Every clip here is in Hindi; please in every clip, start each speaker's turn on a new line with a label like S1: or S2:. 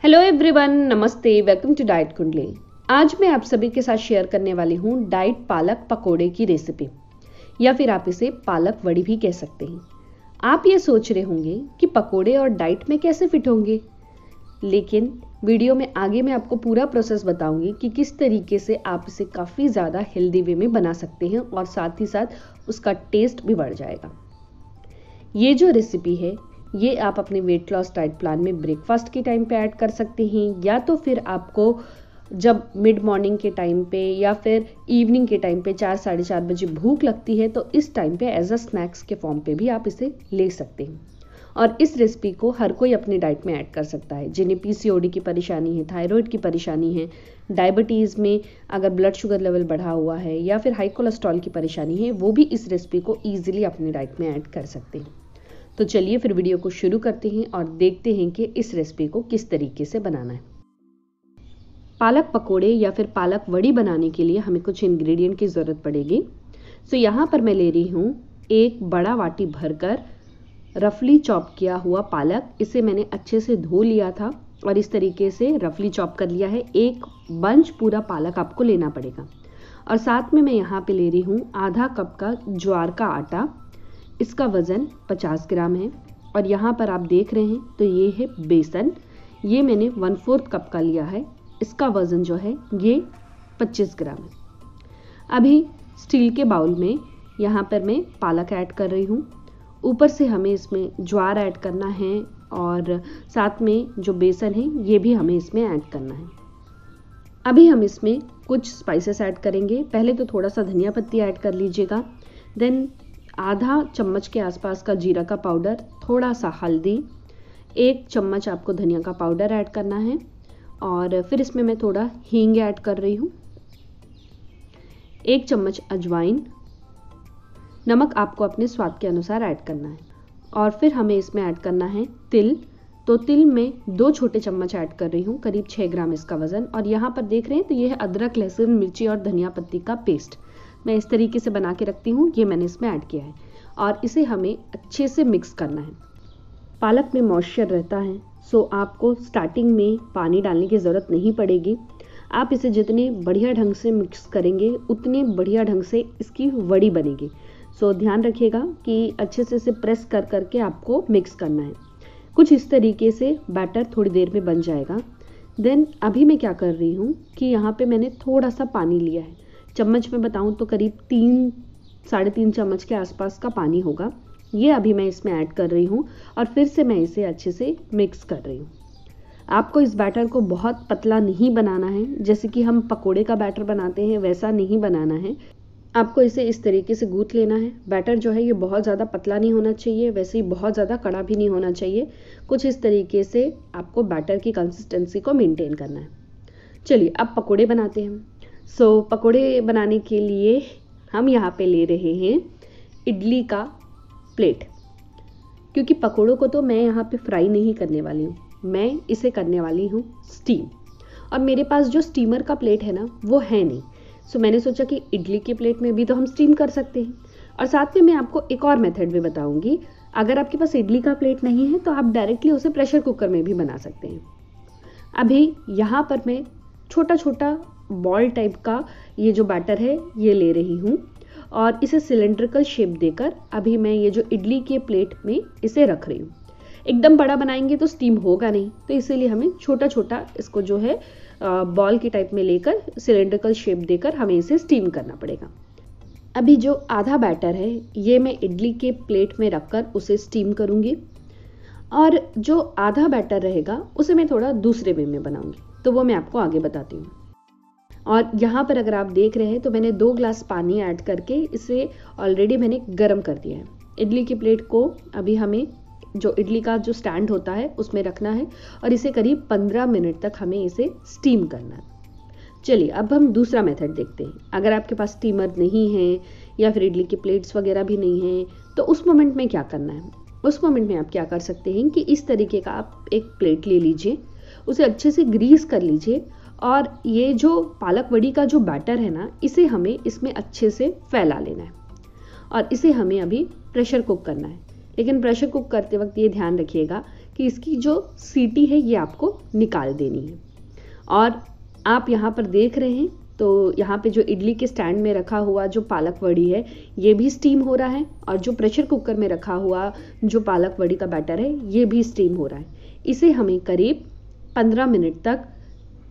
S1: हेलो एवरीवन, नमस्ते, वेलकम टू डाइट कुंडली। आज मैं आप सभी के साथ शेयर करने वाली हूँ डाइट पालक पकोड़े की रेसिपी, या फिर आप इसे पालक वड़ी भी कह सकते हैं। आप ये सोच रहे होंगे कि पकोड़े और डाइट में कैसे फिट होंगे, लेकिन वीडियो में आगे मैं आपको पूरा प्रोसेस बताऊंगी कि किस तरीके से आप इसे काफ़ी ज़्यादा हेल्दी वे में बना सकते हैं और साथ ही साथ उसका टेस्ट भी बढ़ जाएगा। ये जो रेसिपी है ये आप अपने वेट लॉस डाइट प्लान में ब्रेकफास्ट के टाइम पे ऐड कर सकते हैं, या तो फिर आपको जब मिड मॉर्निंग के टाइम पे या फिर इवनिंग के टाइम पे 4 साढ़े 4 बजे भूख लगती है तो इस टाइम पे एज अ स्नैक्स के फॉर्म पे भी आप इसे ले सकते हैं। और इस रेसिपी को हर कोई अपनी डाइट में ऐड कर सकता है। जिन्हें पीसीओडी की परेशानी है, थायराइड की परेशानी है, डायबिटीज़ में अगर ब्लड शुगर लेवल बढ़ा हुआ है या फिर हाई कोलेस्ट्रॉल की परेशानी है, वो भी इस रेसिपी को ईजिली अपनी डाइट में ऐड कर सकते हैं। तो चलिए फिर वीडियो को शुरू करते हैं और देखते हैं कि इस रेसिपी को किस तरीके से बनाना है। पालक पकोड़े या फिर पालक वड़ी बनाने के लिए हमें कुछ इंग्रेडिएंट की ज़रूरत पड़ेगी। सो यहाँ पर मैं ले रही हूँ एक बड़ा वाटी भरकर रफली चॉप किया हुआ पालक। इसे मैंने अच्छे से धो लिया था और इस तरीके से रफली चॉप कर लिया है। एक बंच पूरा पालक आपको लेना पड़ेगा। और साथ में मैं यहाँ पे ले रही हूँ आधा कप का ज्वार का आटा। इसका वज़न 50 ग्राम है। और यहाँ पर आप देख रहे हैं तो ये है बेसन, ये मैंने 1/4 कप का लिया है। इसका वज़न जो है ये 25 ग्राम है। अभी स्टील के बाउल में यहाँ पर मैं पालक ऐड कर रही हूँ। ऊपर से हमें इसमें ज्वार ऐड करना है और साथ में जो बेसन है ये भी हमें इसमें ऐड करना है। अभी हम इसमें कुछ स्पाइसेस ऐड करेंगे। पहले तो थोड़ा सा धनिया पत्ती ऐड कर लीजिएगा, देन आधा चम्मच के आसपास का जीरा का पाउडर, थोड़ा सा हल्दी, 1 चम्मच आपको धनिया का पाउडर ऐड करना है और फिर इसमें मैं थोड़ा हींग ऐड कर रही हूँ, 1 चम्मच अजवाइन, नमक आपको अपने स्वाद के अनुसार ऐड करना है। और फिर हमें इसमें ऐड करना है तिल। तो तिल में 2 छोटे चम्मच ऐड कर रही हूँ, करीब 6 ग्राम इसका वज़न। और यहाँ पर देख रहे हैं तो ये है अदरक, लहसुन, मिर्ची और धनिया पत्ती का पेस्ट। मैं इस तरीके से बना के रखती हूँ, ये मैंने इसमें ऐड किया है और इसे हमें अच्छे से मिक्स करना है। पालक में मॉइस्चर रहता है, सो आपको स्टार्टिंग में पानी डालने की ज़रूरत नहीं पड़ेगी। आप इसे जितने बढ़िया ढंग से मिक्स करेंगे उतने बढ़िया ढंग से इसकी वड़ी बनेगी। सो ध्यान रखिएगा कि अच्छे से इसे प्रेस कर करके आपको मिक्स करना है। कुछ इस तरीके से बैटर थोड़ी देर में बन जाएगा। देन अभी मैं क्या कर रही हूँ कि यहाँ पे मैंने थोड़ा सा पानी लिया है। चम्मच में बताऊँ तो करीब 3 साढ़े 3 चम्मच के आसपास का पानी होगा। ये अभी मैं इसमें ऐड कर रही हूँ और फिर से मैं इसे अच्छे से मिक्स कर रही हूँ। आपको इस बैटर को बहुत पतला नहीं बनाना है, जैसे कि हम पकोड़े का बैटर बनाते हैं वैसा नहीं बनाना है। आपको इसे इस तरीके से गूंथ लेना है। बैटर जो है ये बहुत ज़्यादा पतला नहीं होना चाहिए, वैसे ही बहुत ज़्यादा कड़ा भी नहीं होना चाहिए। कुछ इस तरीके से आपको बैटर की कंसिस्टेंसी को मेंटेन करना है। चलिए अब पकोड़े बनाते हैं। सो पकोड़े बनाने के लिए हम यहाँ पे ले रहे हैं इडली का प्लेट, क्योंकि पकोड़ों को तो मैं यहाँ पे फ्राई नहीं करने वाली हूँ, मैं इसे करने वाली हूँ स्टीम। और मेरे पास जो स्टीमर का प्लेट है ना वो है नहीं, सो मैंने सोचा कि इडली के प्लेट में भी तो हम स्टीम कर सकते हैं। और साथ में मैं आपको एक और मेथड भी बताऊँगी। अगर आपके पास इडली का प्लेट नहीं है तो आप डायरेक्टली उसे प्रेशर कुकर में भी बना सकते हैं। अभी यहाँ पर मैं छोटा छोटा बॉल टाइप का ये जो बैटर है ये ले रही हूँ और इसे सिलेंड्रिकल शेप देकर अभी मैं ये जो इडली के प्लेट में इसे रख रही हूँ। एकदम बड़ा बनाएंगे तो स्टीम होगा नहीं, तो इसीलिए हमें छोटा छोटा इसको जो है बॉल के टाइप में लेकर सिलेंड्रिकल शेप देकर हमें इसे स्टीम करना पड़ेगा। अभी जो आधा बैटर है ये मैं इडली के प्लेट में रखकर उसे स्टीम करूँगी और जो आधा बैटर रहेगा उसे मैं थोड़ा दूसरे वे में बनाऊँगी, तो वो मैं आपको आगे बताती हूँ। और यहाँ पर अगर आप देख रहे हैं तो मैंने 2 ग्लास पानी ऐड करके इसे ऑलरेडी मैंने गर्म कर दिया है। इडली की प्लेट को अभी हमें जो इडली का जो स्टैंड होता है उसमें रखना है और इसे करीब 15 मिनट तक हमें इसे स्टीम करना है। चलिए अब हम दूसरा मेथड देखते हैं। अगर आपके पास स्टीमर नहीं है या फिर इडली की प्लेट्स वगैरह भी नहीं है तो उस मोमेंट में क्या करना है। उस मोमेंट में आप क्या कर सकते हैं कि इस तरीके का आप एक प्लेट ले लीजिए, उसे अच्छे से ग्रीस कर लीजिए और ये जो पालक वड़ी का जो बैटर है ना इसे हमें इसमें अच्छे से फैला लेना है और इसे हमें अभी प्रेशर कुक करना है। लेकिन प्रेशर कुक करते वक्त ये ध्यान रखिएगा कि कि इसकी जो सीटी है ये आपको निकाल देनी है। और आप यहाँ पर देख रहे हैं तो यहाँ पे जो इडली के स्टैंड में रखा हुआ जो पालक वड़ी है ये भी स्टीम हो रहा है, और जो प्रेशर कुकर में रखा हुआ जो पालक वड़ी का बैटर है ये भी स्टीम हो रहा है। इसे हमें करीब 15 मिनट तक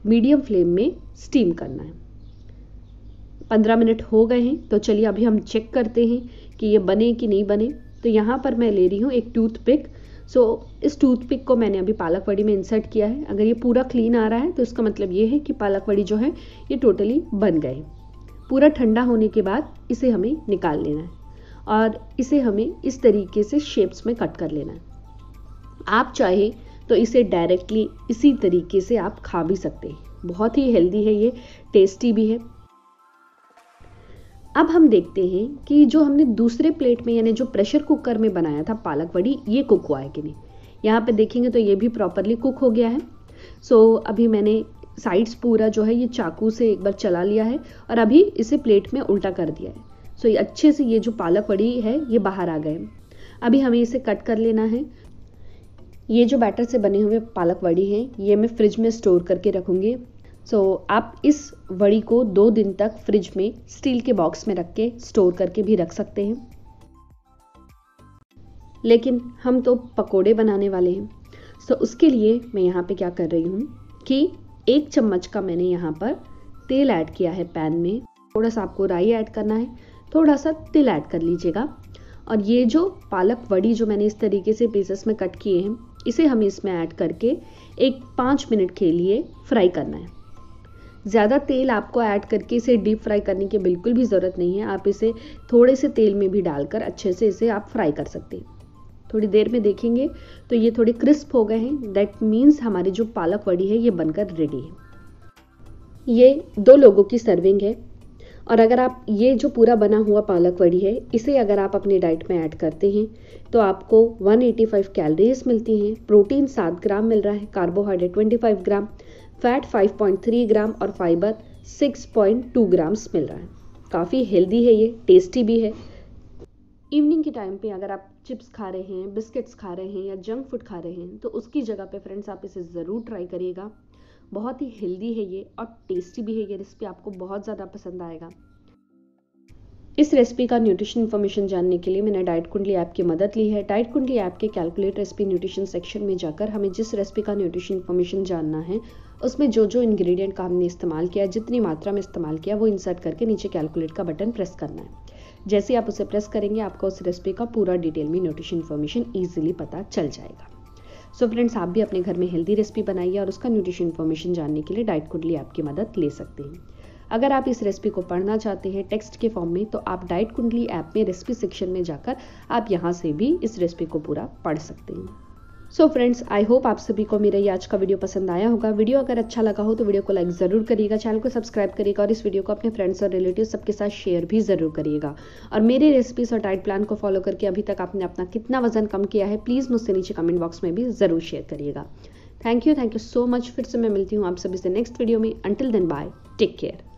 S1: मीडियम फ्लेम में स्टीम करना है। 15 मिनट हो गए हैं, तो चलिए अभी हम चेक करते हैं कि ये बने कि नहीं बने। तो यहाँ पर मैं ले रही हूँ एक टूथपिक। इस टूथपिक को मैंने अभी पालक वड़ी में इंसर्ट किया है। अगर ये पूरा क्लीन आ रहा है तो इसका मतलब ये है कि पालक वड़ी जो है ये टोटली बन गए। पूरा ठंडा होने के बाद इसे हमें निकाल लेना है और इसे हमें इस तरीके से शेप्स में कट कर लेना है। आप चाहे तो इसे डायरेक्टली इसी तरीके से आप खा भी सकते हैं। बहुत ही हेल्दी है ये, टेस्टी भी है। अब हम देखते हैं कि जो हमने दूसरे प्लेट में यानी जो प्रेशर कुकर में बनाया था पालक वड़ी, ये कुक हुआ है कि नहीं। यहाँ पे देखेंगे तो ये भी प्रॉपरली कुक हो गया है। अभी मैंने साइड्स पूरा जो है ये चाकू से एक बार चला लिया है और अभी इसे प्लेट में उल्टा कर दिया है। ये अच्छे से ये जो पालक वड़ी है ये बाहर आ गए। अभी हमें इसे कट कर लेना है। ये जो बैटर से बने हुए पालक वड़ी हैं ये मैं फ्रिज में स्टोर करके रखूँगी। आप इस वड़ी को 2 दिन तक फ्रिज में स्टील के बॉक्स में रख के स्टोर करके भी रख सकते हैं। लेकिन हम तो पकोड़े बनाने वाले हैं, उसके लिए मैं यहाँ पे क्या कर रही हूँ कि 1 चम्मच का मैंने यहाँ पर तेल ऐड किया है पैन में। थोड़ा सा आपको राई ऐड करना है, थोड़ा सा तिल ऐड कर लीजिएगा। और ये जो पालक वड़ी जो मैंने इस तरीके से पीसेस में कट किए हैं इसे हमें इसमें ऐड करके 5 मिनट के लिए फ्राई करना है। ज़्यादा तेल आपको ऐड करके इसे डीप फ्राई करने की बिल्कुल भी ज़रूरत नहीं है। आप इसे थोड़े से तेल में भी डालकर अच्छे से इसे आप फ्राई कर सकते हैं। थोड़ी देर में देखेंगे तो ये थोड़े क्रिस्प हो गए हैं। दैट मीन्स हमारी जो पालक वड़ी है ये बनकर रेडी है। ये 2 लोगों की सर्विंग है। और अगर आप ये जो पूरा बना हुआ पालक वड़ी है इसे अगर आप अपनी डाइट में ऐड करते हैं तो आपको 185 कैलोरीज मिलती हैं। प्रोटीन 7 ग्राम मिल रहा है, कार्बोहाइड्रेट 25 ग्राम, फैट 5.3 ग्राम और फाइबर 6.2 ग्राम्स मिल रहा है। काफ़ी हेल्दी है ये, टेस्टी भी है। इवनिंग के टाइम पे अगर आप चिप्स खा रहे हैं, बिस्किट्स खा रहे हैं या जंक फूड खा रहे हैं तो उसकी जगह पे फ्रेंड्स आप इसे ज़रूर ट्राई करिएगा। बहुत ही हेल्दी है ये और टेस्टी भी है ये रेसिपी, आपको बहुत ज़्यादा पसंद आएगा। इस रेसिपी का न्यूट्रिशन इन्फॉर्मेशन जानने के लिए मैंने डाइट कुंडली ऐप की मदद ली है। डाइट कुंडली ऐप के कैलकुलेट रेसिपी न्यूट्रिशन सेक्शन में जाकर हमें जिस रेसिपी का न्यूट्रिशन इन्फॉर्मेशन जानना है उसमें जो जो इंग्रेडिएंट का हमने इस्तेमाल किया, जितनी मात्रा में इस्तेमाल किया, वो इंसर्ट करके नीचे कैलकुलेट का बटन प्रेस करना है। जैसे आप उसे प्रेस करेंगे आपको उस रेसिपी का पूरा डिटेल में न्यूट्रिशन इन्फॉर्मेशन ईजिली पता चल जाएगा। फ्रेंड्स, आप भी अपने घर में हेल्दी रेसिपी बनाइए और उसका न्यूट्रिशन इन्फॉर्मेशन जानने के लिए डाइट कुंडली ऐप की मदद ले सकते हैं। अगर आप इस रेसिपी को पढ़ना चाहते हैं टेक्स्ट के फॉर्म में तो आप डाइट कुंडली ऐप में रेसिपी सेक्शन में जाकर आप यहाँ से भी इस रेसिपी को पूरा पढ़ सकते हैं। फ्रेंड्स, आई होप आप सभी को मेरा ये आज का वीडियो पसंद आया होगा। वीडियो अगर अच्छा लगा हो तो वीडियो को लाइक ज़रूर करिएगा, चैनल को सब्सक्राइब करिएगा और इस वीडियो को अपने फ्रेंड्स और रिलेटिव सबके साथ शेयर भी ज़रूर करिएगा। और मेरे रेसिपीज़ और डाइट प्लान को फॉलो करके अभी तक आपने अपना कितना वजन कम किया है प्लीज़ मुझसे नीचे कमेंट बॉक्स में भी ज़रूर शेयर करिएगा। Thank you so much. फिर से मैं मिलती हूँ आप सभी से नेक्स्ट वीडियो में। Until then bye, take care.